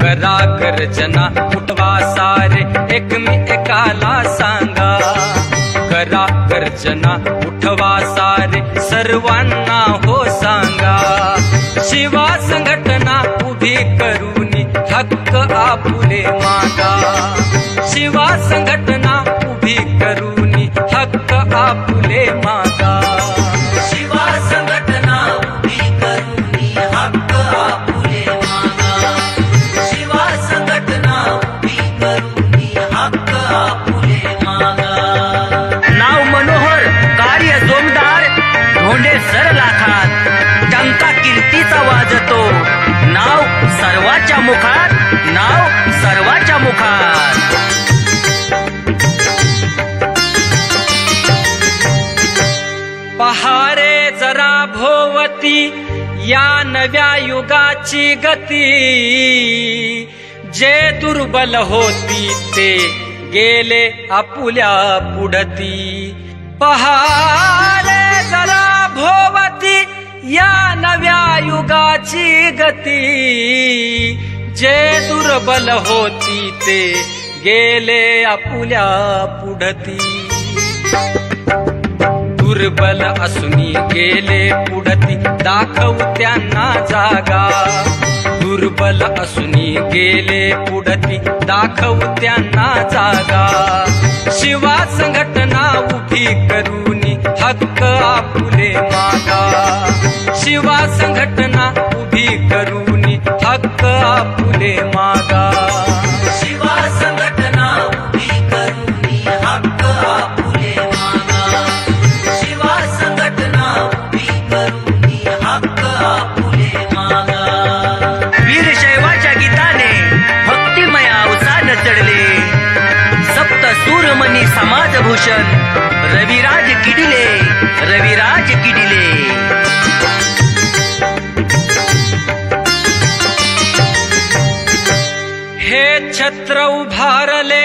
करा गर्जना उठवा सारे एकमेकाला सांगा, करा गर्जना उठवा सारे सर्वांना हो सांगा, शिवा संघटना उभी करूनी हक्क आपुले मागा, शिवा संघटना उभी करूनी हक्क आपुले मागा, शिवा संघटना उभी करूनी हक्क आपुले मागा, शिवा संघटना उभी करूनी हक्क आपुले मागा। नाव मनोहर, कार्य जोमदार, धोंडे सर लाखात, टंका कीर्तीचा वाजतो, नाव सर्वाच्या मुखात, नाव सर्वाच्या मुखात। पहारे जरा भोवती या नव्या युगाची गती, जे दुर्बल होती ते गेले आपुल्या पुढती, पहारे जरा भोवती या नव्या युगाची गती, जे दुर्बल होती ते गेले आपुल्या पुढती, दुर्बल असुनी गेले पुढती दाखवू त्यांना जागा, दुर्बल असुनी गेले पुढती दाखवू त्यांना जागा, शिवा संघटना उभी करूनी हक्क आपुले मागा, शिवा संघटना उभी करूनी हक्क आपुले मागा, शिवा संघटना उभी करूनी हक्क आपुले मागा, शिवा संघटना उभी करूनी हक्क आपुले मागा। वीरशैवाच्या गीताने भक्तिमया उसान चढले, सप्त सूरमणी समाजभूषण रविराज किडिले, रविराज किडिले। हे छत्र उभारले